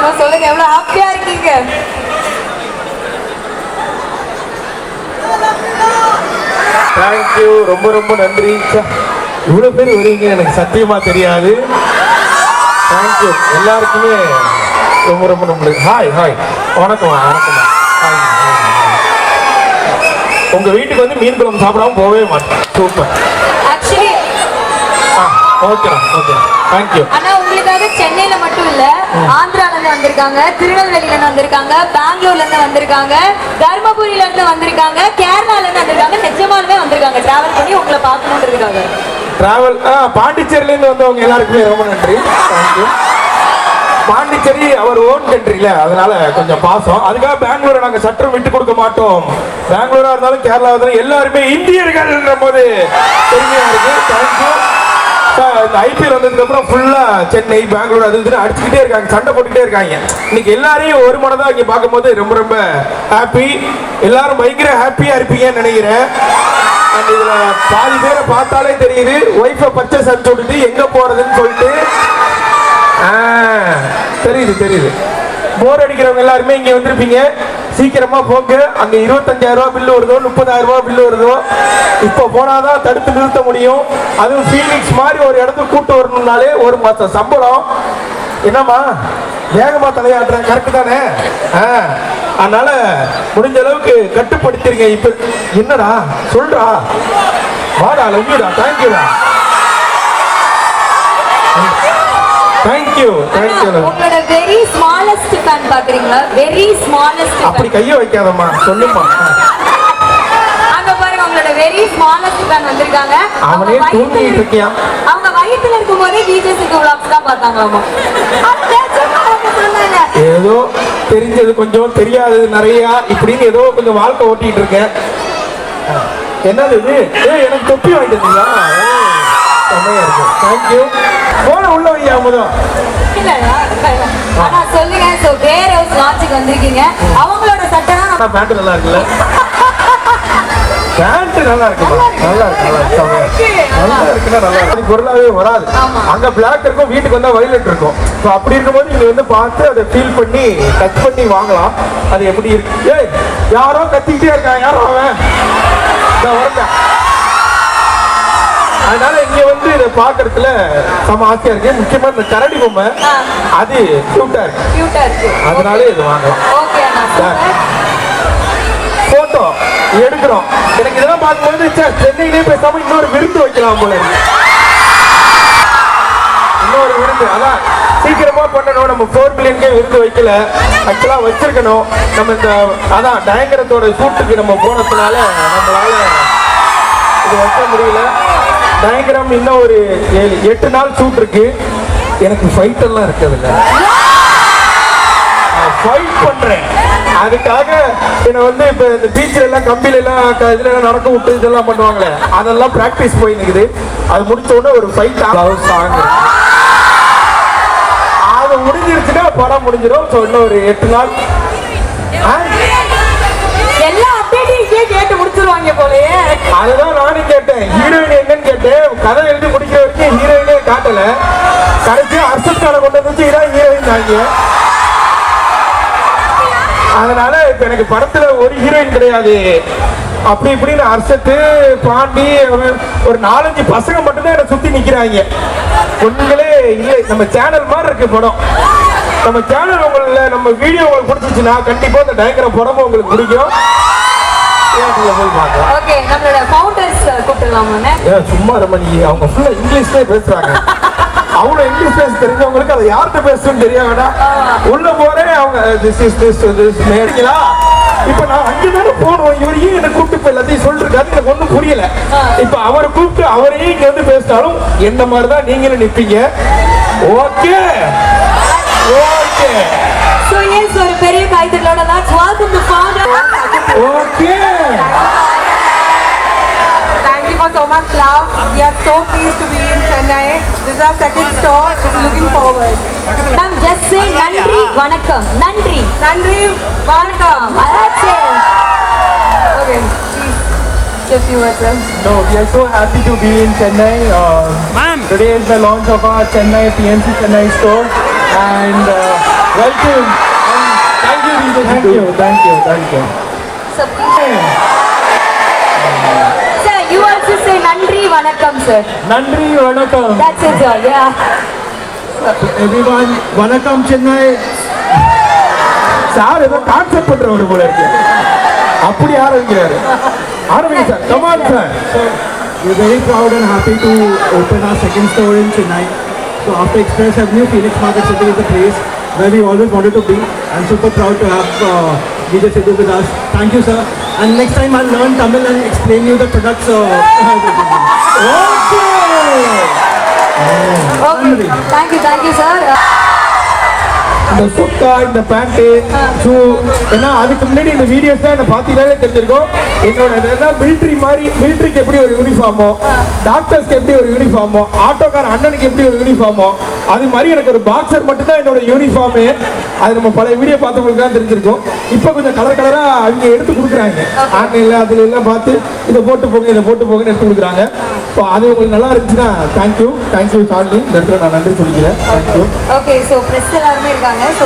சொல்லுங்க சொல்லுங்க, எவ்வளவு ஹாப்பியா இருக்கீங்க? தேங்க்யூ, ரொம்ப ரொம்ப நன்றி. இவ்வளவு பேர் வருவீங்க எனக்கு சத்தியமா தெரியாது. தேங்க்யூ எல்லாருக்குமே ரொம்ப ரொம்ப நன்றி. ஹாய் ஹாய், வணக்கம் வணக்கம். உங்க வீட்டுக்கு வந்து மீன் குழம்பு சாப்பிடாம போகவே மாட்டேன். Super. Actually okay okay, thank you. ஆனா உங்களுக்காக சென்னையில மட்டும் இல்ல, ஆந்திரால இருந்து வந்திருக்காங்க, திருநெல்வேலியில இருந்து வந்திருக்காங்க, பெங்களூர்ல இருந்து வந்திருக்காங்க, தர்மபுரியில இருந்து வந்திருக்காங்க, கேரளால இருந்து வந்திருக்காங்க, நிஜமாலுமே வந்திருக்காங்க டிராவல் பண்ணி உங்களை பார்க்கணும்ன்றதுக்காக. டிராவல் பாண்டிச்சேரியில இருந்து வந்தவங்க எல்லாருக்குமே ரொம்ப நன்றி. தேங்க்யூ. பாண்டிச்சேரி அவர் ஓன் கண்ட்ரில, அதனால கொஞ்சம் பாசம். அதுக்காக பெங்களூரை நாங்க சட்டம் விட்டு கொடுக்க மாட்டோம். பெங்களூரா இருந்தாலும் கேரளா இருந்தாலும் எல்லாருமே இந்தியர்கள் போது பெருமையா இருக்கு. தேங்க்யூ. இந்த ஐபிஎல் வந்ததுக்கு அப்புறம் ஃபுல்லா சென்னை பெங்களூர் அது இதுன்னு அடிச்சுக்கிட்டே இருக்காங்க, சண்டை போட்டுக்கிட்டே இருக்காங்க. இன்னைக்கு எல்லாரையும் ஒரு மனதா இங்க பார்க்கும் போது ரொம்ப ரொம்ப ஹாப்பி. எல்லாரும் பயங்கர ஹாப்பியா இருப்பீங்கன்னு நினைக்கிறேன். இதுல பாதி பேரை பார்த்தாலே தெரியுது, ஒய்ஃபை பர்ச்சேஸ் அனுப்பிச்சு விட்டுட்டு எங்க போறதுன்னு சொல்லிட்டு தெரியுது தெரியுது. போர் அடிக்கிறவங்க எல்லாருமே இங்க வந்திருப்பீங்க. சீக்கிரமா போங்க. அங்க 25,000 ரூபாய் பில்லு வருதோ 30,000 ரூபாய் பில்லு வருதோ, இப்ப போனாதான் தடுத்து நிறுத்த முடியும். அதுவும் ஃபீனிக்ஸ் மாதிரி ஒரு இடத்துக்கு கூட்டு வரணும்னாலே 1 மாசம் சம்பளம். என்னம்மா வேகமா தலையாட்டுற, கரெக்ட் தானே? அதனால முடிஞ்ச அளவுக்கு கட்டுப்படுத்திருங்க. இப்ப என்னடா சொல்றா, வாடா, லவ்யூடா, தேங்க்யூடா. Thank you thank you. உங்களோட வெரி ஸ்மாலஸ்ட் ஃபேன் பாக்குறீங்களா? Very smallest. அப்படி கைய வைக்காதம்மா, சொல்லுமா. அங்க பாருங்க, உங்களோட வெரி ஸ்மாலஸ்ட் ஃபேன் வந்திருக்காங்க. அவனே தூங்கிட்டு இருக்கியான். அவங்க வயித்துல இருக்கும்போதே டிஜேசிக்கு vlogs தான் பார்த்தாங்களாமா. ஏதோ தெரிஞ்சது கொஞ்சம், தெரியாதது நிறைய, இப்படின்னு ஏதோ கொஞ்சம் வாழ்க்கை ஓட்டிட்டு இருக்கேன். என்னது இது? எனக்கு தொப்பி வாங்கிட்டீங்களா? செம்மையா இருக்கு. தேங்க்யூ. போன உள்ள வையா முதல். ஆனா சொல்லுங்க, சோ வேர் ஹவுஸ் லான்ச்சுக்கு வந்திருக்கீங்க. அவங்களோட சட்டை தான் பேண்ட் நல்லா இருக்குல்ல? பேண்ட் நல்லா இருக்குமா? நல்லா இருக்கு, நல்லா இருக்கு, நல்லா இருக்குன்னா நல்லா இருக்கு. பொருளாவே வராது. அங்க பிளாக் இருக்கும், வீட்டுக்கு வந்தா வயலட் இருக்கும். ஸோ அப்படி இருக்கும்போது நீங்க வந்து பார்த்து அதை ஃபீல் பண்ணி டச் பண்ணி வாங்கலாம். அது எப்படி இருக்கு? ஏய், யாரோ கத்திக்கிட்டே இருக்காங்க, யாரோ அவன் வரல. அதனால இங்க வந்து இதை பாக்குறதுல சம ஆசையா இருக்கு. முக்கியமா இந்த கரடி பொம்மை அது கியூட்டா இருக்கு. அதனால இது வாங்கலாம். போட்டோ எடுக்கிறோம். எனக்கு இதெல்லாம் பார்க்கும்போது சென்னையிலே பேசாம இன்னொரு விருந்து வைக்கலாம் போல இருக்கு. இன்னொரு விருந்து அதான் சீக்கிரமா பண்ணணும். நம்ம 4 மில்லியனுக்கே விருந்து வைக்கல, ஆக்சுவலா வச்சிருக்கணும். நம்ம இந்த அதான் டயங்கரத்தோட ஷூட்டுக்கு நம்ம போனதுனால நம்மளால இது வைக்க முடியல. டயக்ராம் இன்னும் ஒரு 7-8 நாள் ஷூட் இருக்கு. எனக்கு ஃபைட் எல்லாம் இருக்கிறதுல ஃபைட் பண்றேன். அதுக்காக என்ன வந்து இப்ப இந்த பீச்சில் எல்லாம் கம்பியில எல்லாம் இதுல எல்லாம் நடக்க விட்டு இதெல்லாம் பண்ணுவாங்களே, அதெல்லாம் பிராக்டிஸ் போய் நிக்குது. அது முடிச்ச உடனே ஒரு ஃபைட் சாங் அது முடிஞ்சிருச்சுன்னா படம் முடிஞ்சிடும். ஸோ இன்னும் ஒரு 8 நாள் எல்லா அப்டேட்டையும் கேட்டு முடிச்சிருவாங்க போலயே. அதுதான் நானும் கேட்டேன். ஹீரோயின் எங்கன்னு கேட்டேன். கதை எழுதி முடிக்கிற வரைக்கும் ஹீரோயினே காட்டல. கடைசியா அர்ஷத் காலை கொண்டு வந்து இதான் ஹீரோயின் தாங்க. அதனால இப்ப எனக்கு படத்துல ஒரு ஹீரோயின் கிடையாது. அப்படி இப்படின்னு அர்ஷத்து பாண்டி ஒரு 4-5 பசங்க மட்டும்தான் என்ன சுத்தி நிக்கிறாங்க. ஒண்ணுங்களே இல்லை. நம்ம சேனல் மாதிரி இருக்கு படம். நம்ம சேனல் உங்களை நம்ம வீடியோ உங்களுக்கு பிடிச்சிச்சுன்னா கண்டிப்பா இந்த டயக்ராம் படமும் உங்களுக்கு பிடிக்கும். ஓகே, நம்மளோட ஃபவுண்டர்ஸ் கூப்பிடலாமா? சும்மா ரமணி, அவங்க ஃபுல்லா இங்கிலீஷ்லயே பேசுறாங்க. அவ்வளவு இங்கிலீஷ் பேச தெரிஞ்சவங்களுக்கு அதை யார்கிட்ட பேசணும்னு தெரியாதா? உள்ள போறே அவங்க மேடிங்களா. இப்ப நான் அங்கதானே போனோம். இவரையும் என்ன கூப்பிட்டு இப்ப எல்லாத்தையும் சொல்லிருக்காரு. எனக்கு ஒண்ணும் புரியல. இப்ப அவரை கூப்பிட்டு அவரையும் இங்க வந்து பேசினாலும் என்ன மாதிரிதான் நீங்களும் நிப்பீங்க. Okay okay. So yes, ஒரு பெரிய கைதட்டலோட let's welcome the founder. Okay. Thank you for so much love. We are so pleased to be in Chennai. This is our second store. Looking forward. Ma'am, just say நன்றி வணக்கம். நன்றி வணக்கம். That's it. Okay, please. Just you yourself. No, we are so happy to be in Chennai. Today is the launch of our Chennai PNC Chennai store. and welcome. Thank you, Riju. Thank you. So, sir, you also say Nandri Vanakkam, sir. நன்றி வணக்கம். That's it, sir. Yeah. Everyone, வணக்கம் Chennai. Sir ஏதோ concept பண்றவரு போல இருக்கு. அப்படி ஆரம்பிக்கிறாரு. ஆரம்பிங்க sir. Come on, sir. We're very proud and happy to open our second store in Chennai. So after Express Avenue, Phoenix Market City is the place where we always wanted to be. I'm super proud to have DJ Sidhu with us. Thank you, sir. And next time I'll learn Tamil and explain you the products. Okay. Thank you, sir. இந்த சொக்கா இந்த pant shoe ஏன்னா அதுக்கு முன்னாடி இந்த videos தான் என்ன பார்த்தீங்கன்னாலே தெரிஞ்சிருக்கும். என்னோட இதெல்லாம் மிலிட்ரி மாதிரி மிலிட்ரிக்கு எப்படி ஒரு யூனிஃபார்மோ டாக்டர்ஸ்க்கு எப்படி ஒரு யூனிஃபார்மோ ஆட்டோக்கார அண்ணனுக்கு எப்படி ஒரு யூனிஃபார்மோ அது மாதிரி எனக்கு ஒரு பாக்ஸர் மட்டும்தான் என்னோட யூனிஃபார்மு. அது நம்ம பழைய வீடியோ பார்த்தவங்களுக்கு தான் தெரிஞ்சிருக்கும். இப்போ கொஞ்சம் கலராக அவங்க எடுத்து கொடுக்குறாங்க ஆன்லைனில் அதுல எல்லாம் பார்த்து இதை போட்டு போங்கன்னு எடுத்து கொடுக்குறாங்க. ஸோ அது உங்களுக்கு நல்லா இருந்துச்சுன்னா தேங்க்யூ சார்லி. இந்த இடத்துல நான் நன்றி சொல்லிக்கிறேன். தேங்க்யூ. Okay, so press எல்லாருமே இருக்காங்க. So